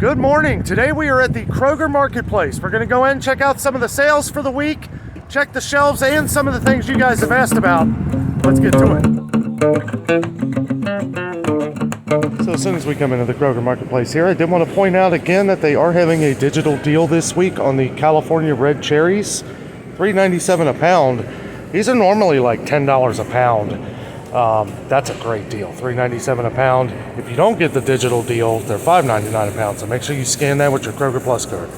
Good morning. Today we are at the Kroger Marketplace. We're going to go in and check out some of the sales for the week, check the shelves, and some of the things you guys have asked about. Let's get to it. So as soon as we come into the Kroger Marketplace here, I did want to point out again that they are having a digital deal this week on the California red cherries. $3.97 a pound. These are normally like $10 a pound. That's a great deal, $3.97 a pound. If you don't get the digital deal, they're $5.99 a pound, so make sure you scan that with your Kroger Plus card.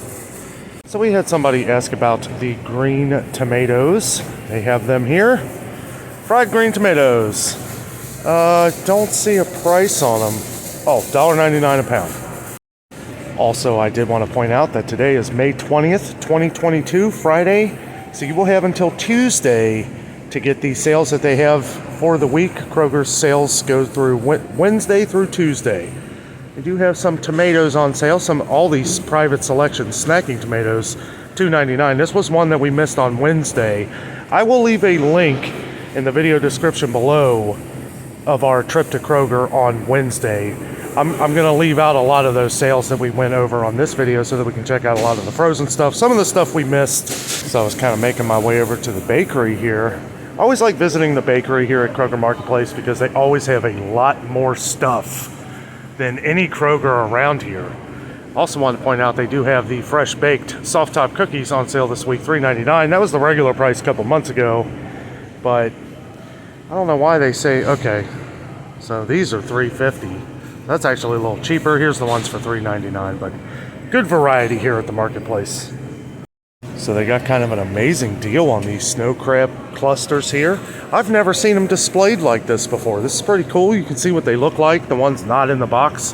So we had somebody ask about the green tomatoes. They have them here. Fried green tomatoes. Don't see a price on them. Oh, $1.99 a pound. Also, I did want to point out that today is May 20th, 2022, Friday, so you will have until Tuesday to get the sales that they have for the week. Kroger's sales go through Wednesday through Tuesday. They do have some tomatoes on sale, all these private selection snacking tomatoes, $2.99. This was one that we missed on Wednesday. I will leave a link in the video description below of our trip to Kroger on Wednesday. I'm going to leave out a lot of those sales that we went over on this video so that we can check out a lot of the frozen stuff. Some of the stuff we missed. So I was kind of making my way over to the bakery here. I always like visiting the bakery here at Kroger Marketplace because they always have a lot more stuff than any Kroger around here. Also wanted to point out they do have the fresh baked soft top cookies on sale this week, $3.99. That was the regular price a couple months ago, but I don't know why they say, okay, so these are $3.50. That's actually a little cheaper. Here's the ones for $3.99, but good variety here at the marketplace. So they got kind of an amazing deal on these snow crab clusters here. I've never seen them displayed like this before. This is pretty cool. You can see what they look like, the ones not in the box.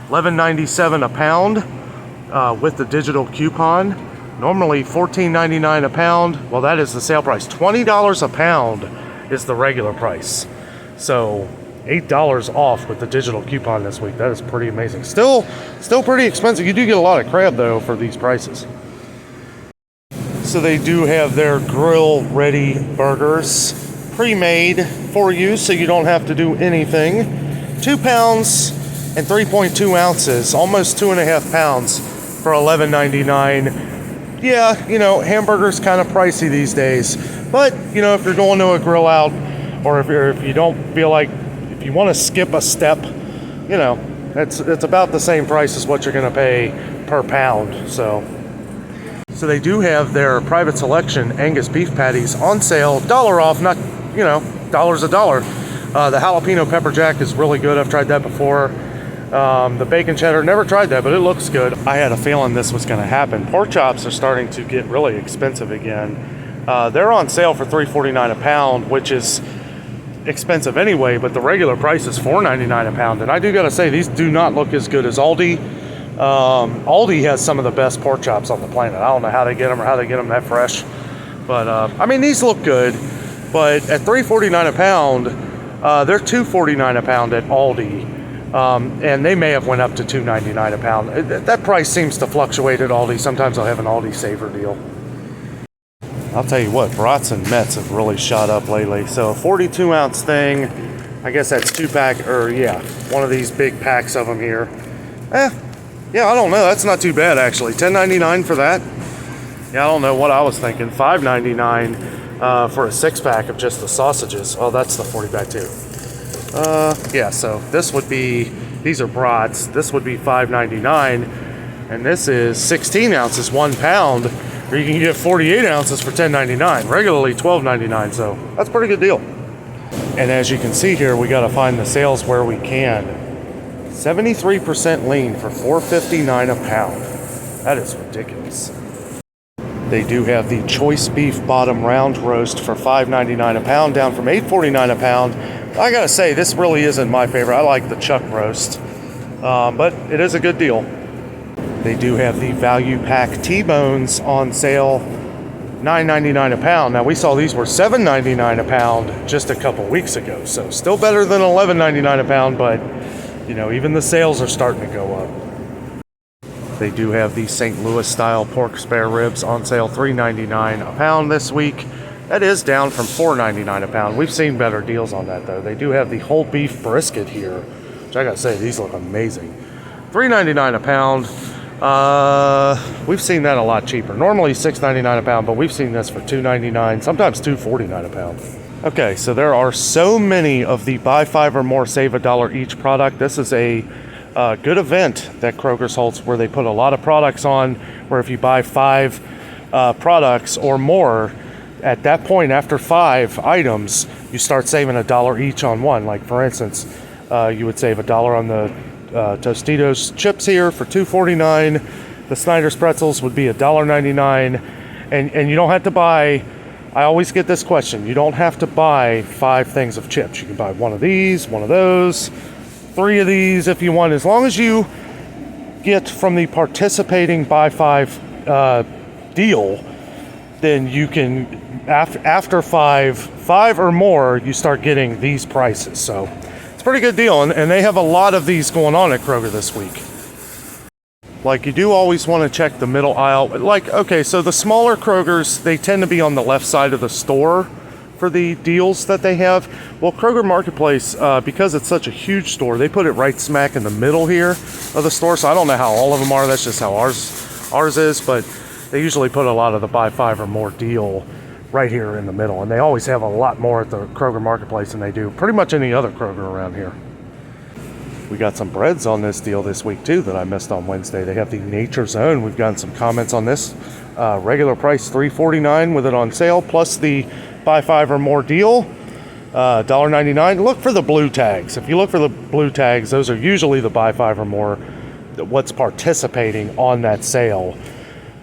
$11.97 a pound with the digital coupon. Normally $14.99 a pound. Well, that is the sale price. $20 a pound is the regular price. So $8 off with the digital coupon this week. That is pretty amazing. Still pretty expensive. You do get a lot of crab though for these prices. So they do have their grill-ready burgers pre-made for you, so you don't have to do anything. 2 pounds and 3.2 ounces, almost 2.5 pounds for $11.99. Yeah, you know, hamburgers kind of pricey these days, but you know, if you're going to a grill out, or if you don't feel like, if you want to skip a step, you know, it's about the same price as what you're going to pay per pound. So they do have their private selection Angus beef patties on sale, $1 off, not, you know, $1 a dollar. The jalapeno pepper jack is really good. I've tried that before. The bacon cheddar, never tried that, but it looks good. I had a feeling this was going to happen. Pork chops are starting to get really expensive again. They're on sale for $3.49 a pound, which is expensive anyway, but the regular price is $4.99 a pound. And I do got to say, these do not look as good as Aldi. Aldi has some of the best pork chops on the planet. I don't know how they get them or how they get them that fresh, but I mean, these look good. But at $3.49 a pound, they're $2.49 a pound at Aldi, and they may have went up to $2.99 a pound. That price seems to fluctuate at Aldi. Sometimes I'll have an Aldi Saver deal. I'll tell you what, brats and Mets have really shot up lately. So a 42 ounce thing, I guess that's 2-pack, or yeah, one of these big packs of them here. Yeah, I don't know. That's not too bad, actually. $10.99 for that. Yeah, I don't know what I was thinking. $5.99 for a 6-pack of just the sausages. Oh, that's the 40-pack too. Yeah, so this would be, these are brats. This would be $5.99, and this is 16 ounces, 1 pound, or you can get 48 ounces for $10.99. Regularly $12.99, so that's a pretty good deal. And as you can see here, we got to find the sales where we can. 73% lean for $4.59 a pound. That is ridiculous. They do have the choice beef bottom round roast for $5.99 a pound, down from $8.49 a pound. I gotta say, this really isn't my favorite. I like the chuck roast, but it is a good deal. They do have the value pack T-bones on sale, $9.99 a pound. Now we saw these were $7.99 a pound just a couple weeks ago, so still better than $11.99 a pound, but you know, even the sales are starting to go up. They do have the St. Louis style pork spare ribs on sale, $3.99 a pound this week. That is down from $4.99 a pound. We've seen better deals on that though. They do have the whole beef brisket here, which I gotta say, these look amazing. $3.99 a pound. We've seen that a lot cheaper. Normally $6.99 a pound, but we've seen this for $2.99, sometimes $2.49 a pound. Okay, so there are so many of the buy 5 or more, save $1 each product. This is a good event that Kroger's holds where they put a lot of products on, where if you buy 5 products or more, at that point, after 5 items, you start saving $1 each on one. Like, for instance, you would save $1 on the Tostitos chips here for $2.49. The Snyder's pretzels would be $1.99. And you don't have to buy, I always get this question, you don't have to buy 5 things of chips. You can buy one of these, one of those, 3 of these if you want. As long as you get from the participating buy 5 deal, then you can, after 5 or more, you start getting these prices. So it's a pretty good deal, and they have a lot of these going on at Kroger this week. Like, you do always want to check the middle aisle. Like, okay, so the smaller Krogers, they tend to be on the left side of the store for the deals that they have. Well, Kroger Marketplace, because it's such a huge store, they put it right smack in the middle here of the store. So I don't know how all of them are. That's just how ours is, but they usually put a lot of the buy 5 or more deal right here in the middle. And they always have a lot more at the Kroger Marketplace than they do pretty much any other Kroger around here. We got some breads on this deal this week too that I missed on Wednesday. They have the Nature's Own. We've gotten some comments on this. Regular price $3.49 with it on sale, plus the buy 5 or more deal, $1.99. Look for the blue tags. If you look for the blue tags, those are usually the buy 5 or more, what's participating on that sale.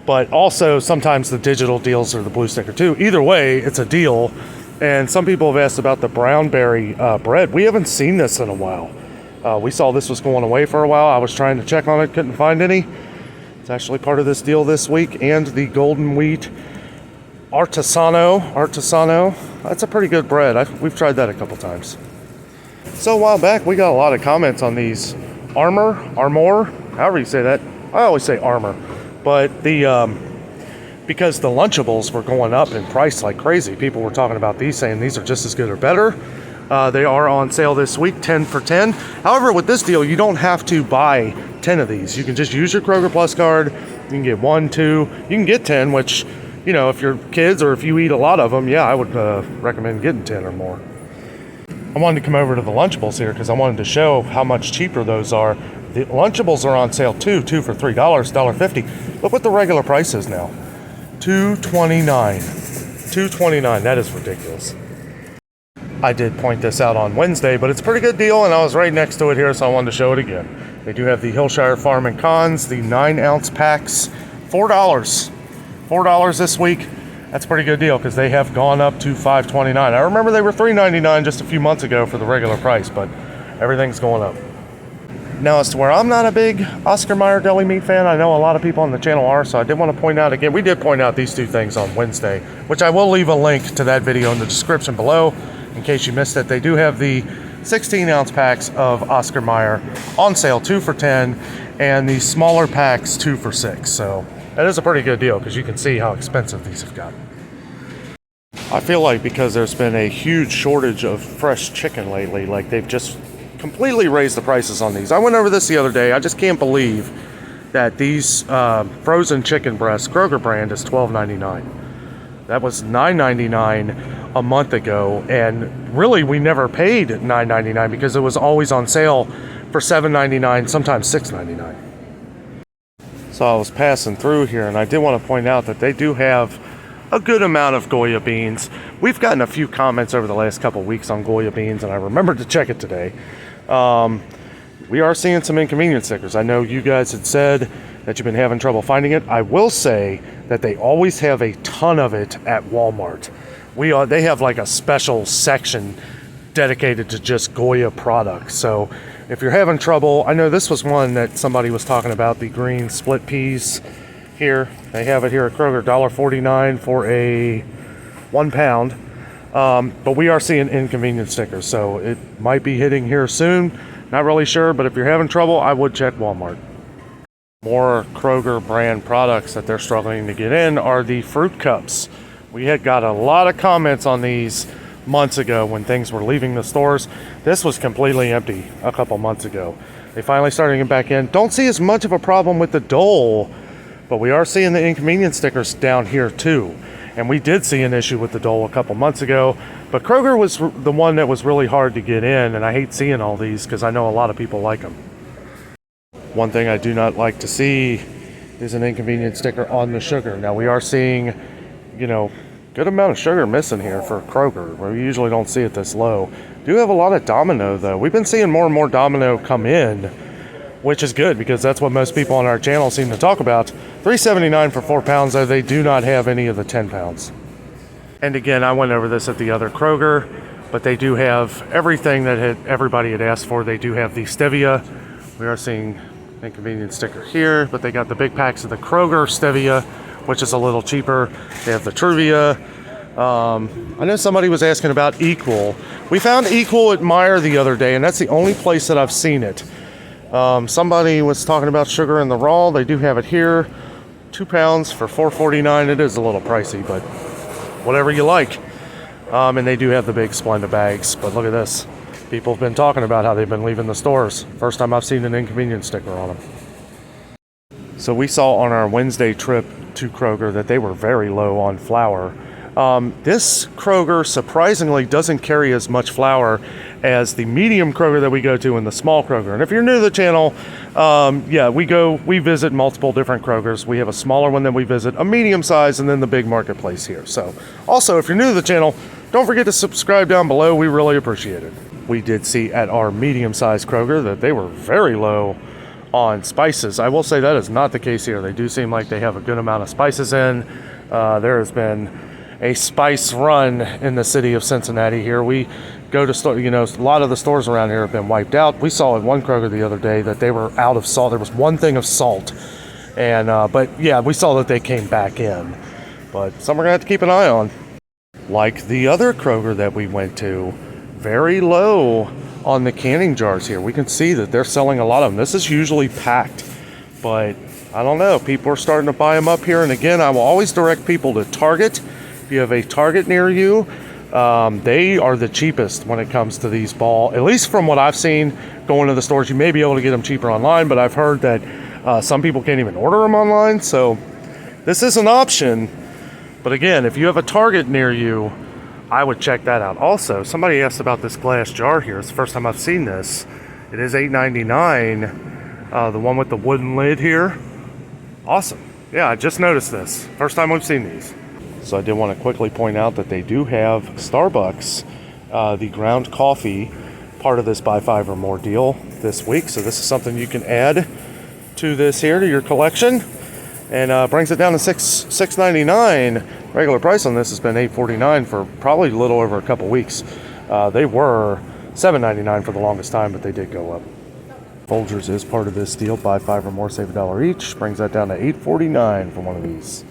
But also sometimes the digital deals are the blue sticker too. Either way, it's a deal. And some people have asked about the brown berry bread. We haven't seen this in a while. We saw this was going away for a while. I was trying to check on it, couldn't find any. It's actually part of this deal this week. And the golden wheat artisano. That's a pretty good bread. We've tried that a couple times. So a while back, we got a lot of comments on these armor, however you say that. I always say armor. But because the Lunchables were going up in price like crazy, people were talking about these, saying these are just as good or better. They are on sale this week, 10 for 10. However, with this deal, you don't have to buy 10 of these. You can just use your Kroger Plus card. You can get 1, 2. You can get 10, which, you know, if you're kids or if you eat a lot of them, yeah, I would recommend getting 10 or more. I wanted to come over to the Lunchables here because I wanted to show how much cheaper those are. The Lunchables are on sale too, 2 for $3, $1.50. Look what the regular price is now. $2.29. $2.29. That is ridiculous. I did point this out on Wednesday, but it's a pretty good deal, and I was right next to it here, so I wanted to show it again. They do have the Hillshire Farm and Cons, the 9-ounce packs, $4. $4 this week. That's a pretty good deal because they have gone up to $5.29. I remember they were $3.99 just a few months ago for the regular price, but everything's going up. Now, as to where I'm not a big Oscar Mayer deli meat fan, I know a lot of people on the channel are, so I did want to point out again, we did point out these 2 things on Wednesday, which I will leave a link to that video in the description below in case you missed it. They do have the 16-ounce packs of Oscar Mayer on sale, 2 for $10, and the smaller packs, 2 for $6. So that is a pretty good deal because you can see how expensive these have gotten. I feel like because there's been a huge shortage of fresh chicken lately, like they've just completely raised the prices on these. I went over this the other day. I just can't believe that these frozen chicken breasts, Kroger brand, is $12.99. That was $9.99 a month ago, and really we never paid $9.99 because it was always on sale for $7.99, sometimes $6.99. So I was passing through here, and I did want to point out that they do have a good amount of Goya beans. We've gotten a few comments over the last couple weeks on Goya beans, and I remembered to check it today. We are seeing some inconvenience stickers. I know you guys had said that you've been having trouble finding it. I will say that they always have a ton of it at Walmart. They have like a special section dedicated to just Goya products. So if you're having trouble, I know this was one that somebody was talking about, the green split peas here. They have it here at Kroger, $1.49 for a 1 pound. But we are seeing inconvenience stickers, so it might be hitting here soon. Not really sure, but if you're having trouble, I would check Walmart. More Kroger brand products that they're struggling to get in are the fruit cups. We had got a lot of comments on these months ago when things were leaving the stores. This was completely empty a couple months ago. They finally started getting back in. Don't see as much of a problem with the Dole, but we are seeing the inconvenience stickers down here too. And we did see an issue with the Dole a couple months ago, but Kroger was the one that was really hard to get in, and I hate seeing all these because I know a lot of people like them. One thing I do not like to see is an inconvenience sticker on the sugar. Now we are seeing, you know, good amount of sugar missing here for Kroger, where we usually don't see it this low. Do have a lot of Domino though. We've been seeing more and more Domino come in, which is good because that's what most people on our channel seem to talk about. $3.79 for 4 pounds, though they do not have any of the 10 pounds. And again, I went over this at the other Kroger, but they do have everything that everybody had asked for. They do have the stevia. We are seeing an inconvenience sticker here, but they got the big packs of the Kroger stevia, which is a little cheaper. They have the Truvia. I know somebody was asking about Equal. We found Equal at Meijer the other day, and that's the only place that I've seen it. Somebody was talking about sugar in the raw. They do have it here. 2 pounds for $4.49. It is a little pricey, but whatever you like. And they do have the big Splenda bags. But look at this. People have been talking about how they've been leaving the stores. First time I've seen an inconvenience sticker on them. So we saw on our Wednesday trip to Kroger that they were very low on flour. This Kroger surprisingly doesn't carry as much flour as the medium Kroger that we go to and the small Kroger. And if you're new to the channel, yeah, we visit multiple different Krogers. We have a smaller one that we visit, a medium size, and then the big marketplace here. So also, if you're new to the channel, don't forget to subscribe down below. We really appreciate it. We did see at our medium sized Kroger that they were very low on spices. I will say that is not the case here. They do seem like they have a good amount of spices in. There has been a spice run in the city of Cincinnati here. We go to store, you know, a lot of the stores around here have been wiped out. We saw at one Kroger the other day that they were out of salt. There was one thing of salt, and but yeah, we saw that they came back in. But some we're gonna have to keep an eye on. Like the other Kroger that we went to, very low on the canning jars here. We can see that they're selling a lot of them. This is usually packed, but I don't know. People are starting to buy them up here. And again, I will always direct people to Target. If you have a Target near you, they are the cheapest when it comes to these ball, at least from what I've seen going to the stores. You may be able to get them cheaper online, but I've heard that some people can't even order them online. So this is an option. But again, if you have a Target near you, I would check that out. Also, somebody asked about this glass jar here. It's the first time I've seen this. It is $8.99. The one with the wooden lid here. Awesome. Yeah, I just noticed this. First time we've seen these. So I did want to quickly point out that they do have Starbucks, the ground coffee, part of this buy 5 or more deal this week. So this is something you can add to this here, to your collection. And brings it down to $6.99. Regular price on this has been $8.49 for probably a little over a couple weeks. They were $7.99 for the longest time, but they did go up. Folgers is part of this deal. Buy 5 or more, save $1 each. Brings that down to $8.49 for one of these.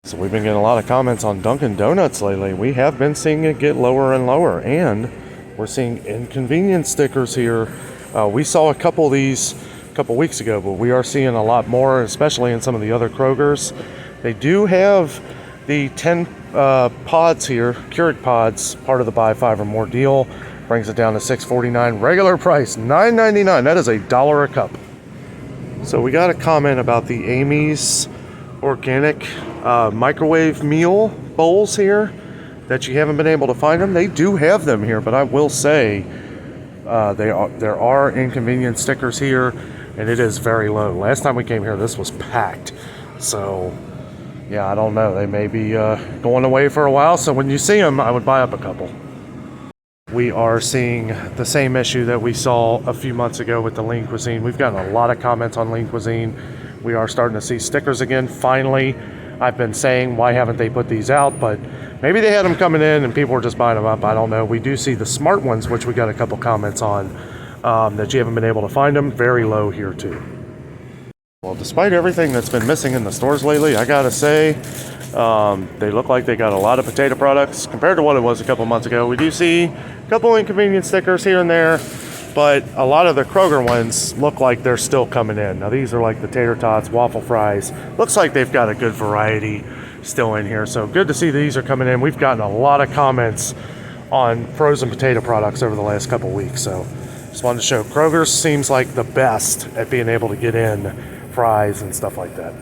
So we've been getting a lot of comments on Dunkin' Donuts lately. We have been seeing it get lower and lower, and we're seeing inconvenience stickers here. We saw a couple of these a couple weeks ago, but we are seeing a lot more, especially in some of the other Krogers. They do have the 10 pods here, Keurig pods, part of the buy 5 or more deal. Brings it down to $6.49. Regular price $9.99. That is $1 a cup. So we got a comment about the Amy's organic microwave meal bowls here, that you haven't been able to find them. They do have them here, but I will say there are inconvenience stickers here, and it is very low. Last time we came here, this was packed. So yeah, I don't know. They may be going away for a while, so when you see them, I would buy up a couple. We are seeing the same issue that we saw a few months ago with the Lean Cuisine. We've gotten a lot of comments on Lean Cuisine. We are starting to see stickers again, finally. I've been saying, why haven't they put these out? But maybe they had them coming in and people were just buying them up. I don't know. We do see the smart ones, which we got a couple comments on, that you haven't been able to find them. Very low here too. Well, despite everything that's been missing in the stores lately, I gotta say, they look like they got a lot of potato products compared to what it was a couple months ago. We do see a couple inconvenience stickers here and there, but a lot of the Kroger ones look like they're still coming in. Now these are like the tater tots, waffle fries. Looks like they've got a good variety still in here. So good to see these are coming in. We've gotten a lot of comments on frozen potato products over the last couple weeks. So Just wanted to show Kroger seems like the best at being able to get in fries and stuff like that.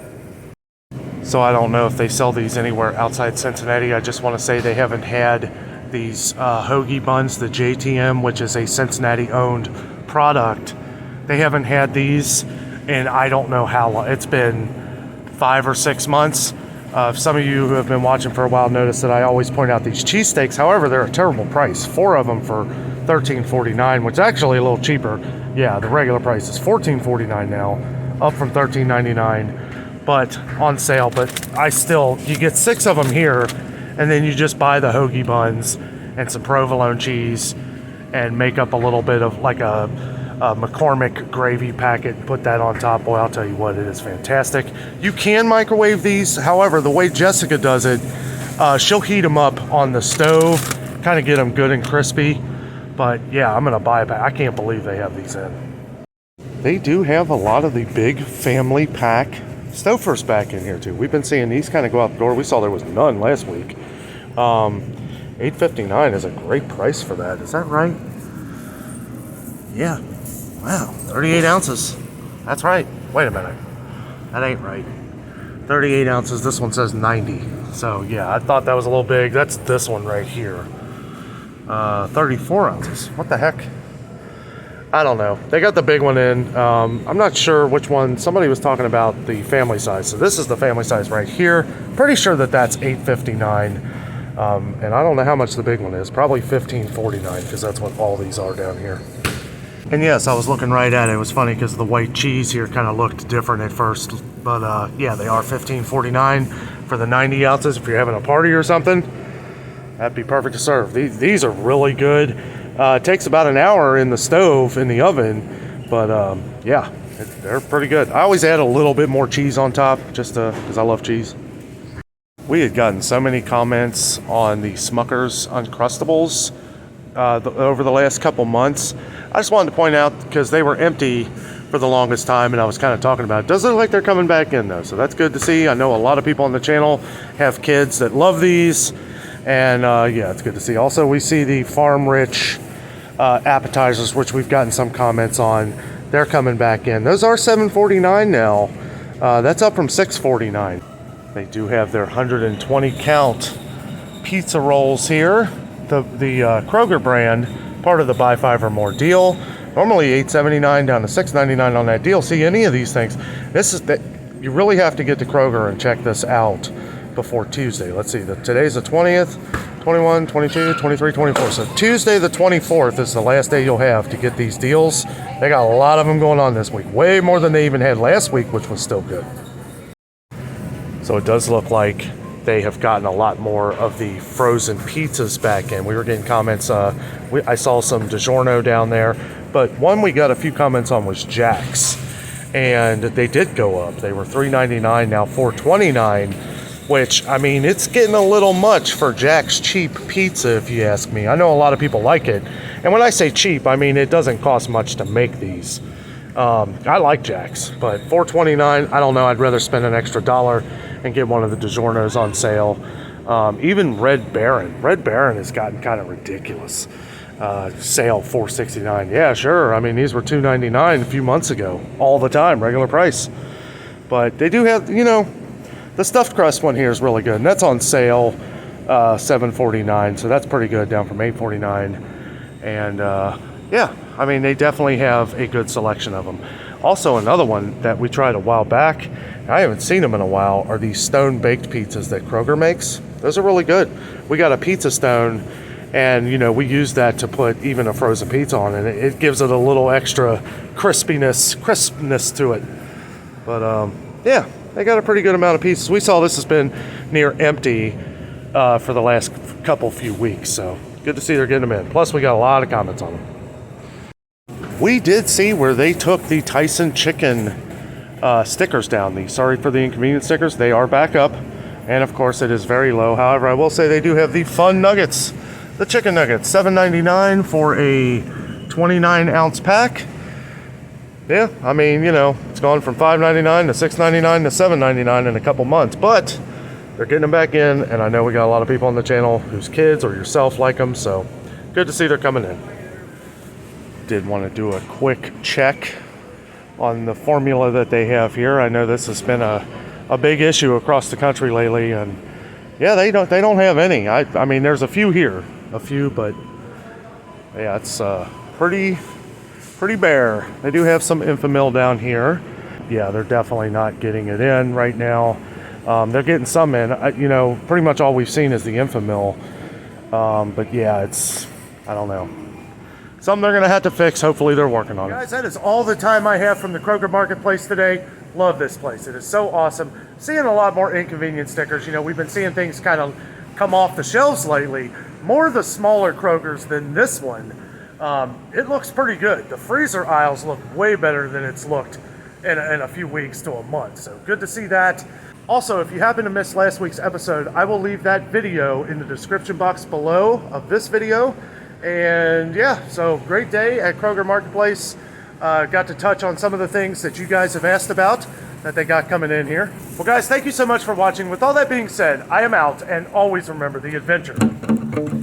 So I don't know if they sell these anywhere outside Cincinnati. I just want to say they haven't had these hoagie buns, the JTM, which is a Cincinnati owned product. They haven't had these, and I don't know how long. It's been 5 or 6 months. Some of you who have been watching for a while notice that I always point out these cheesesteaks. However, they're a terrible price. 4 of them for $13.49, which is actually a little cheaper. Yeah, the regular price is $14.49 now, up from $13.99, but on sale. But you get 6 of them here, and then you just buy the hoagie buns and some provolone cheese and make up a little bit of like a McCormick gravy packet and put that on top. Boy, I'll tell you what, it is fantastic. You can microwave these. However, the way Jessica does it, she'll heat them up on the stove, kind of get them good and crispy. But yeah, I'm gonna buy a pack. I can't believe they have these in. They do have a lot of the big family pack Stouffer's back in here too. We've been seeing these kind of go out the door. We saw there was none last week. $8.59 is a great price for that. Is that right? Yeah. Wow. 38 ounces. That's right. Wait a minute. That ain't right. 38 ounces. This one says 90. So yeah, I thought that was a little big. That's this one right here. 34 ounces. What the heck? I don't know. They got the big one in. I'm not sure which one. Somebody was talking about the family size. So this is the family size right here. Pretty sure that that's $8.59. And I don't know how much the big one is. Probably $15.49 because that's what all these are down here. And yes, I was looking right at it. It was funny because the white cheese here kind of looked different at first. But yeah, they are $15.49 for the 90 ounces. If you're having a party or something, that'd be perfect to serve. These are really good. It takes about an hour in the stove, in the oven, but yeah, they're pretty good. I always add a little bit more cheese on top, just because I love cheese. We had gotten so many comments on the Smucker's Uncrustables over the last couple months. I just wanted to point out, because they were empty for the longest time, and I was kind of talking about it. Does look like they're coming back in, though, so that's good to see. I know a lot of people on the channel have kids that love these. And yeah, it's good to see. Also, we see the Farm Rich appetizers, which we've gotten some comments on. They're coming back in. Those are $7.49 now. That's up from $6.49. They do have their 120 count pizza rolls here. The Kroger brand, part of the buy 5 or more deal. Normally $8.79 down to $6.99 on that deal. See, any of these things, you really have to get to Kroger and check this out before Tuesday. Let's see, today's the 20th, 21, 22, 23, 24. So Tuesday the 24th is the last day you'll have to get these deals. They got a lot of them going on this week, way more than they even had last week, which was still good. So it does look like they have gotten a lot more of the frozen pizzas back in. We were getting comments, I saw some DiGiorno down there, but one we got a few comments on was Jack's, and they did go up. They were $3.99, now $4.29. Which, I mean, it's getting a little much for Jack's cheap pizza, if you ask me. I know a lot of people like it. And when I say cheap, I mean it doesn't cost much to make these. I like Jack's, but $4.29, I don't know. I'd rather spend an extra $1 and get one of the DiGiorno's on sale. Even Red Baron. Red Baron has gotten kind of ridiculous. Sale $4.69. Yeah, sure. I mean, these were $2.99 a few months ago. All the time, regular price. But they do have, you know, the stuffed crust one here is really good, and that's on sale, $7.49, so that's pretty good, down from $8.49. And yeah, I mean, they definitely have a good selection of them. Also, another one that we tried a while back, I haven't seen them in a while, are these stone-baked pizzas that Kroger makes. Those are really good. We got a pizza stone, and you know, we use that to put even a frozen pizza on, and it gives it a little extra crispness to it. But yeah. They got a pretty good amount of pieces. We saw this has been near empty for the last few weeks, so good to see they're getting them in. Plus, we got a lot of comments on them. We did see where they took the Tyson chicken stickers down. The sorry for the inconvenience stickers. They are back up, and of course, it is very low. However, I will say they do have the fun nuggets, the chicken nuggets, $7.99 for a 29-ounce pack. Yeah, I mean, you know, it's gone from $5.99 to $6.99 to $7.99 in a couple months, but they're getting them back in, and I know we got a lot of people on the channel whose kids or yourself like them, so good to see they're coming in. Did want to do a quick check on the formula that they have here. I know this has been a big issue across the country lately, and yeah, they don't have any. I mean, there's a few here, but yeah, it's pretty bare. They do have some Infamil down here. Yeah, they're definitely not getting it in right now. They're getting some in. You know, pretty much all we've seen is the Infamil. But yeah, I don't know. Something they're going to have to fix. Hopefully they're working on it. Guys, that is all the time I have from the Kroger Marketplace today. Love this place. It is so awesome. Seeing a lot more inconvenience stickers. You know, we've been seeing things kind of come off the shelves lately. More of the smaller Krogers than this one. It looks pretty good. The freezer aisles look way better than it's looked in a few weeks to a month. So good to see that. Also, if you happen to miss last week's episode, I will leave that video in the description box below of this video. And yeah, so great day at Kroger Marketplace. Got to touch on some of the things that you guys have asked about that they got coming in here. Well guys, thank you so much for watching. With all that being said, I am out, and always remember, the adventure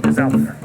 is out there.